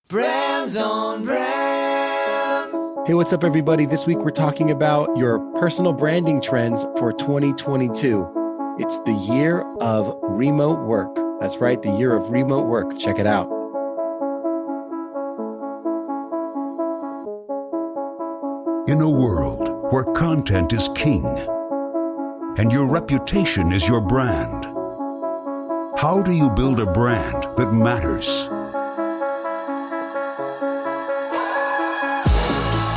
Brands on Brands. Hey, what's up, everybody? This week we're talking about your personal branding trends for 2022. It's the year of remote work. That's right, the year of remote work. Check it out. In a world where content is king and your reputation is your brand, how do you build a brand that matters?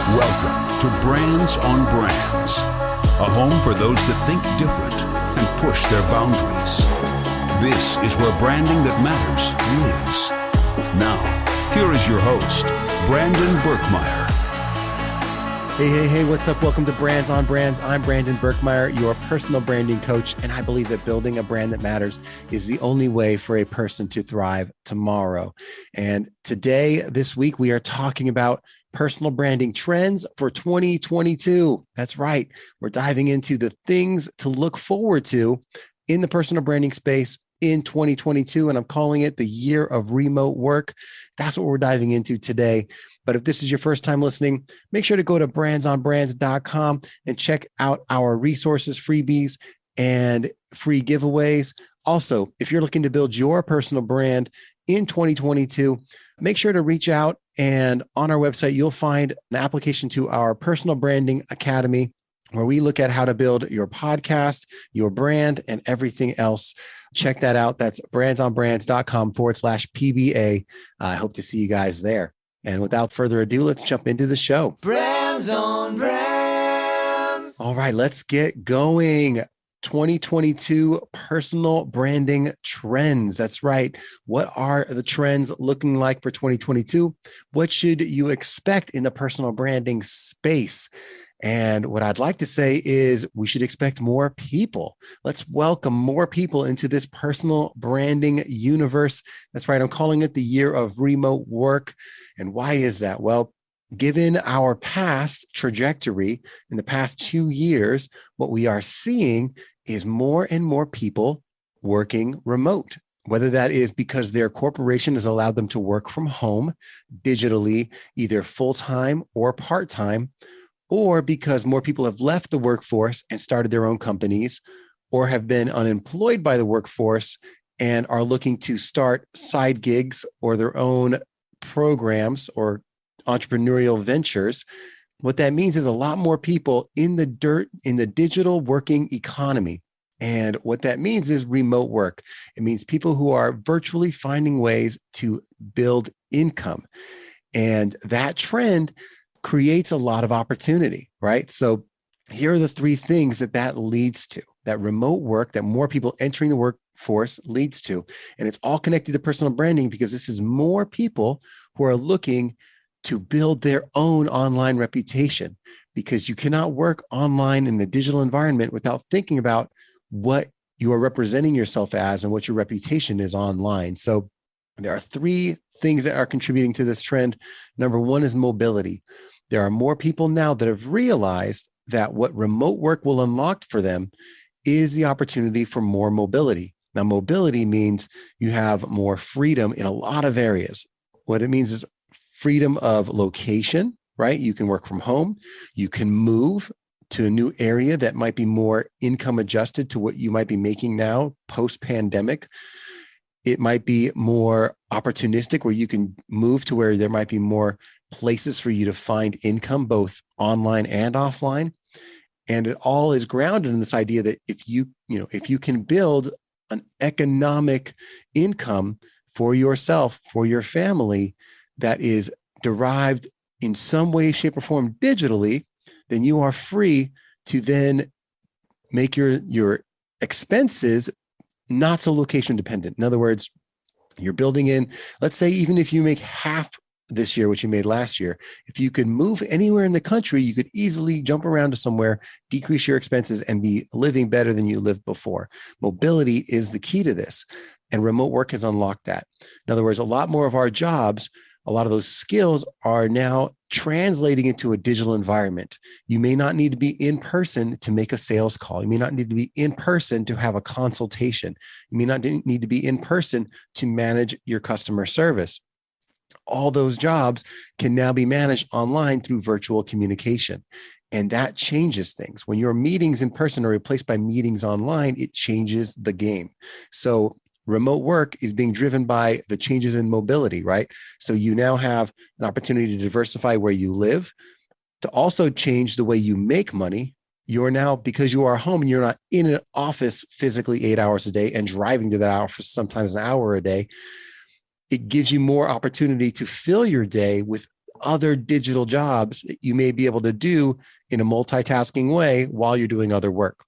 Welcome to Brands on Brands, a home for those that think different and push their boundaries. This is where branding that matters lives. Now, here is your host, Brandon Birkmeyer. Hey, what's up? Welcome to Brands on Brands. I'm Brandon Birkmeyer, your personal branding coach, and I believe that building a brand that matters is the only way for a person to thrive tomorrow. And today, this week, we are talking about personal branding trends for 2022. That's right. We're diving into the things to look forward to in the personal branding space in 2022. And I'm calling it the year of remote work. That's what we're diving into today. But if this is your first time listening, make sure to go to brandsonbrands.com and check out our resources, freebies, and free giveaways. Also, if you're looking to build your personal brand in 2022, make sure to reach out. And on our website, you'll find an application to our Personal Branding Academy, where we look at how to build your podcast, your brand, and everything else. Check that out. That's brandsonbrands.com/PBA. I hope to see you guys there. And without further ado, let's jump into the show. Brands on Brands. All right, let's get going. 2022 personal branding trends. That's right. What are the trends looking like for 2022? What should you expect in the personal branding space? And what I'd like to say is we should expect more people. Let's welcome more people into this personal branding universe. That's right. I'm calling it the year of remote work. And why is that? Well, given our past trajectory in the past 2 years, what we are seeing is more and more people working remote, whether that is because their corporation has allowed them to work from home digitally, either full-time or part-time, or because more people have left the workforce and started their own companies, or have been unemployed by the workforce and are looking to start side gigs or their own programs or entrepreneurial ventures. What that means is a lot more people in the digital working economy. And what that means is remote work. It means people who are virtually finding ways to build income. And that trend creates a lot of opportunity, right? So here are the three things that leads to, that remote work, that more people entering the workforce leads to. And it's all connected to personal branding because this is more people who are looking to build their own online reputation, because you cannot work online in a digital environment without thinking about what you are representing yourself as and what your reputation is online. So there are three things that are contributing to this trend. Number one is mobility. There are more people now that have realized that what remote work will unlock for them is the opportunity for more mobility. Now, mobility means you have more freedom in a lot of areas. What it means is freedom of location, right? You can work from home. You can move to a new area that might be more income adjusted to what you might be making now post-pandemic. It might be more opportunistic, where you can move to where there might be more places for you to find income, both online and offline. And it all is grounded in this idea that if you can build an economic income for yourself, for your family, that is derived in some way, shape, or form digitally, then you are free to then make your expenses not so location dependent. In other words, you're building in, let's say, even if you make half this year, what you made last year, if you could move anywhere in the country, you could easily jump around to somewhere, decrease your expenses, and be living better than you lived before. Mobility is the key to this. And remote work has unlocked that. In other words, a lot more of our jobs, a lot of those skills are now translating into a digital environment. You may not need to be in person to make a sales call. You may not need to be in person to have a consultation. You may not need to be in person to manage your customer service. All those jobs can now be managed online through virtual communication. And that changes things. When your meetings in person are replaced by meetings online, it changes the game. So remote work is being driven by the changes in mobility, right? So you now have an opportunity to diversify where you live, to also change the way you make money. You're now, because you are home and you're not in an office physically 8 hours a day and driving to that office sometimes an hour a day, it gives you more opportunity to fill your day with other digital jobs that you may be able to do in a multitasking way while you're doing other work.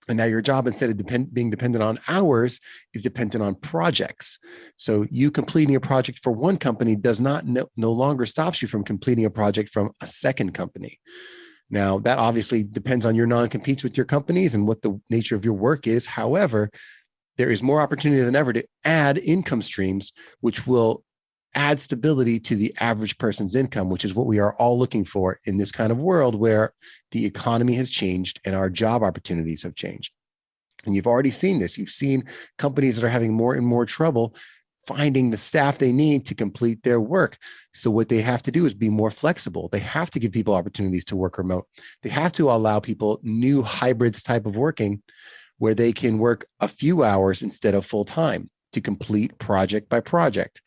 And now your job, instead of being dependent on hours, is dependent on projects. So you completing a project for one company does not no longer stops you from completing a project from a second company. Now, that obviously depends on your non-competes with your companies and what the nature of your work is. However, there is more opportunity than ever to add income streams, which will add stability to the average person's income, which is what we are all looking for in this kind of world where the economy has changed and our job opportunities have changed. And you've already seen this. You've seen companies that are having more and more trouble finding the staff they need to complete their work. So what they have to do is be more flexible. They have to give people opportunities to work remote. They have to allow people new hybrids type of working where they can work a few hours instead of full time to complete project by project.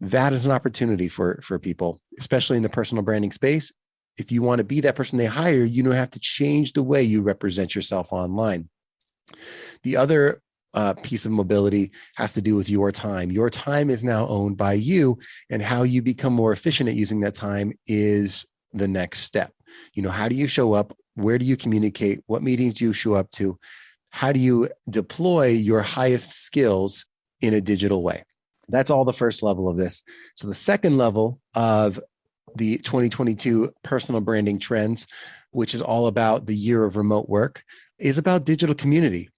That is an opportunity for people, especially in the personal branding space. If you want to be that person they hire, you don't have to change the way you represent yourself online. The other piece of mobility has to do with your time. Your time is now owned by you, and how you become more efficient at using that time is the next step. How do you show up? Where do you communicate? What meetings do you show up to? How do you deploy your highest skills in a digital way? That's all the first level of this. So the second level of the 2022 personal branding trends, which is all about the year of remote work, is about digital community.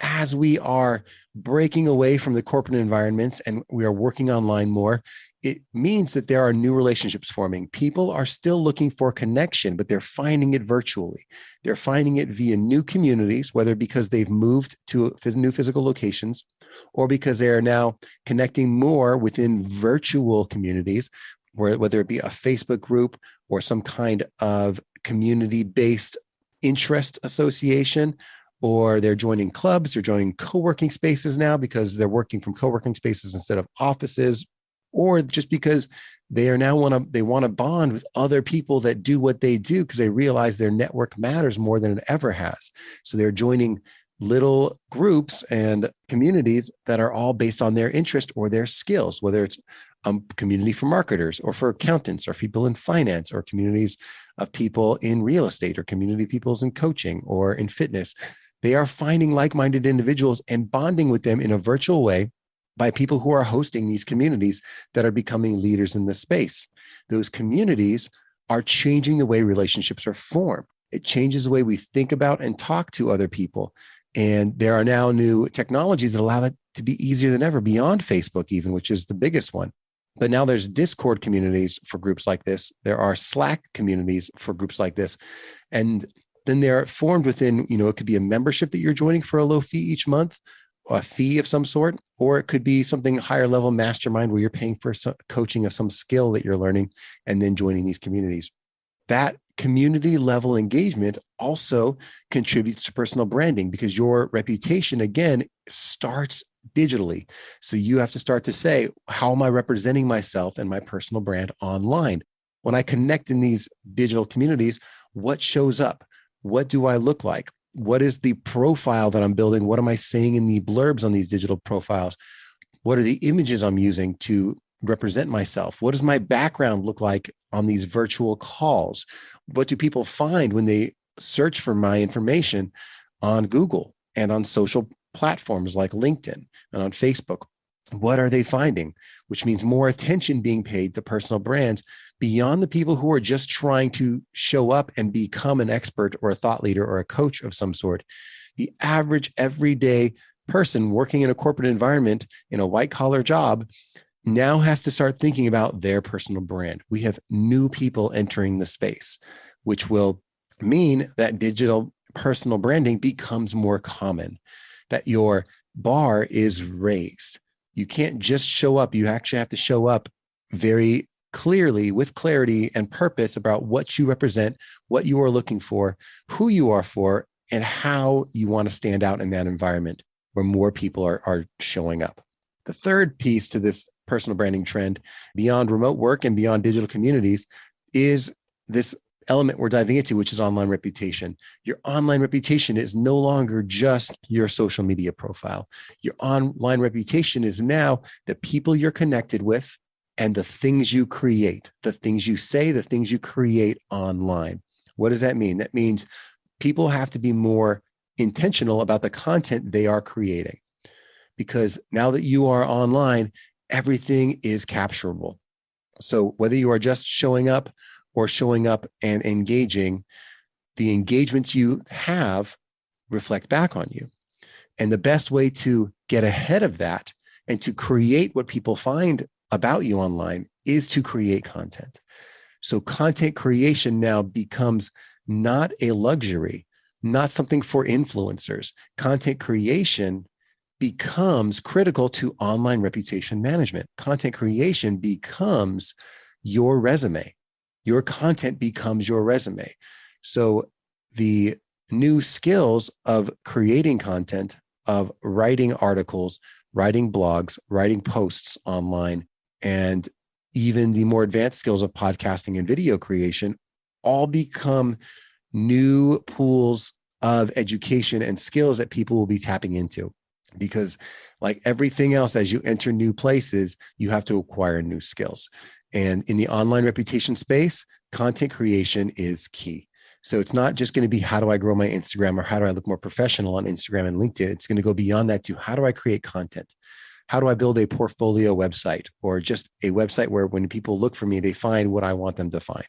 As we are breaking away from the corporate environments and we are working online more, it means that there are new relationships forming. People are still looking for connection, but they're finding it virtually. They're finding it via new communities, whether because they've moved to new physical locations or because they are now connecting more within virtual communities, whether it be a Facebook group or some kind of community-based interest association, or they're joining clubs, they're joining co-working spaces now because they're working from co-working spaces instead of offices, or just because they want to bond with other people that do what they do because they realize their network matters more than it ever has. So they're joining little groups and communities that are all based on their interest or their skills, whether it's a community for marketers or for accountants or people in finance or communities of people in real estate or community peoples in coaching or in fitness. They are finding like-minded individuals and bonding with them in a virtual way by people who are hosting these communities that are becoming leaders in the space. Those communities are changing the way relationships are formed. It changes the way we think about and talk to other people. And there are now new technologies that allow that to be easier than ever, beyond Facebook even, which is the biggest one. But now there's Discord communities for groups like this. There are Slack communities for groups like this. And then they're formed within, it could be a membership that you're joining for a low fee each month, a fee of some sort, or it could be something higher level mastermind where you're paying for some coaching of some skill that you're learning and then joining these communities. That community level engagement also contributes to personal branding because your reputation, again, starts digitally. So you have to start to say, how am I representing myself and my personal brand online? When I connect in these digital communities, what shows up? What do I look like? What is the profile that I'm building? What am I saying in the blurbs on these digital profiles? What are the images I'm using to represent myself? What does my background look like on these virtual calls? What do people find when they search for my information on Google and on social platforms like LinkedIn and on Facebook? What are they finding? Which means more attention being paid to personal brands beyond the people who are just trying to show up and become an expert or a thought leader or a coach of some sort. The average everyday person working in a corporate environment in a white collar job now has to start thinking about their personal brand. We have new people entering the space, which will mean that digital personal branding becomes more common, that your bar is raised. You can't just show up. You actually have to show up very clearly, with clarity and purpose about what you represent, what you are looking for, who you are for, and how you want to stand out in that environment where more people are showing up. The third piece to this personal branding trend, beyond remote work and beyond digital communities, is this element we're diving into, which is online reputation. Your online reputation is no longer just your social media profile. Your online reputation is now the people you're connected with and the things you create, the things you say, the things you create online. What does that mean? That means people have to be more intentional about the content they are creating, because now that you are online, everything is capturable. So whether you are just showing up or showing up and engaging, the engagements you have reflect back on you. And the best way to get ahead of that and to create what people find about you online is to create content. So content creation now becomes not a luxury, not something for influencers. Content creation becomes critical to online reputation management. Content creation becomes your resume. Your content becomes your resume. So the new skills of creating content, of writing articles, writing blogs, writing posts online, and even the more advanced skills of podcasting and video creation all become new pools of education and skills that people will be tapping into. Because like everything else, as you enter new places, you have to acquire new skills. And in the online reputation space, content creation is key. So it's not just going to be how do I grow my Instagram or how do I look more professional on Instagram and LinkedIn. It's going to go beyond that to how do I create content? How do I build a portfolio website, or just a website where when people look for me, they find what I want them to find?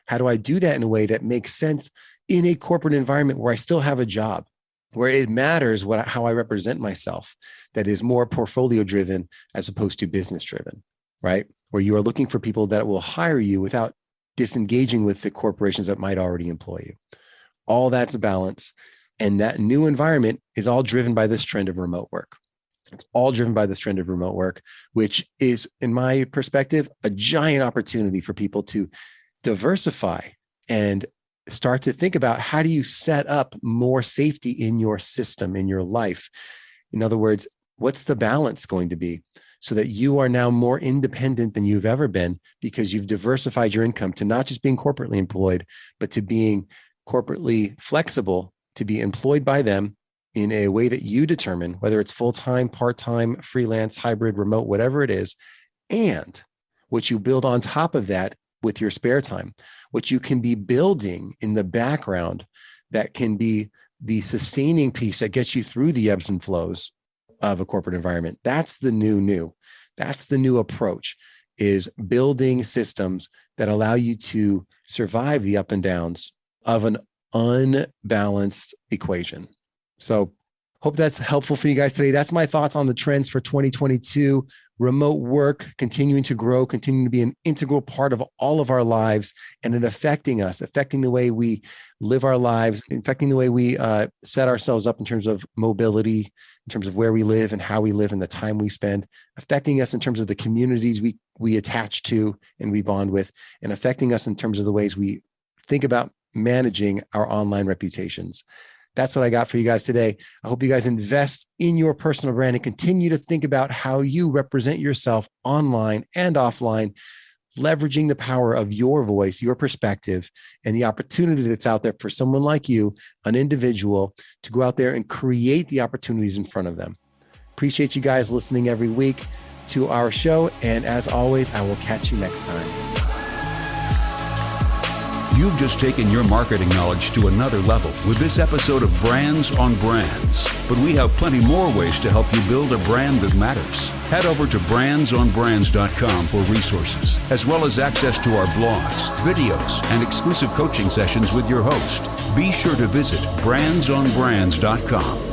How do I do that in a way that makes sense in a corporate environment where I still have a job, where it matters how I represent myself, that is more portfolio driven as opposed to business driven, right? Where you are looking for people that will hire you without disengaging with the corporations that might already employ you. All that's a balance. And that new environment is all driven by this trend of remote work. It's all driven by this trend of remote work, which is, in my perspective, a giant opportunity for people to diversify and start to think about how do you set up more safety in your system, in your life. In other words, what's the balance going to be so that you are now more independent than you've ever been because you've diversified your income to not just being corporately employed, but to being corporately flexible, to be employed by them in a way that you determine, whether it's full-time, part-time, freelance, hybrid, remote, whatever it is, and what you build on top of that with your spare time, what you can be building in the background that can be the sustaining piece that gets you through the ebbs and flows of a corporate environment. That's the new. That's the new approach, is building systems that allow you to survive the up and downs of an unbalanced equation. So hope that's helpful for you guys today. That's my thoughts on the trends for 2022. Remote work continuing to grow, continuing to be an integral part of all of our lives, and it affecting us, affecting the way we live our lives, affecting the way we set ourselves up in terms of mobility, in terms of where we live and how we live and the time we spend, affecting us in terms of the communities we attach to and we bond with, and affecting us in terms of the ways we think about managing our online reputations. That's what I got for you guys today. I hope you guys invest in your personal brand and continue to think about how you represent yourself online and offline, leveraging the power of your voice, your perspective, and the opportunity that's out there for someone like you, an individual, to go out there and create the opportunities in front of them. Appreciate you guys listening every week to our show. And as always, I will catch you next time. You've just taken your marketing knowledge to another level with this episode of Brands on Brands. But we have plenty more ways to help you build a brand that matters. Head over to brandsonbrands.com for resources, as well as access to our blogs, videos, and exclusive coaching sessions with your host. Be sure to visit brandsonbrands.com.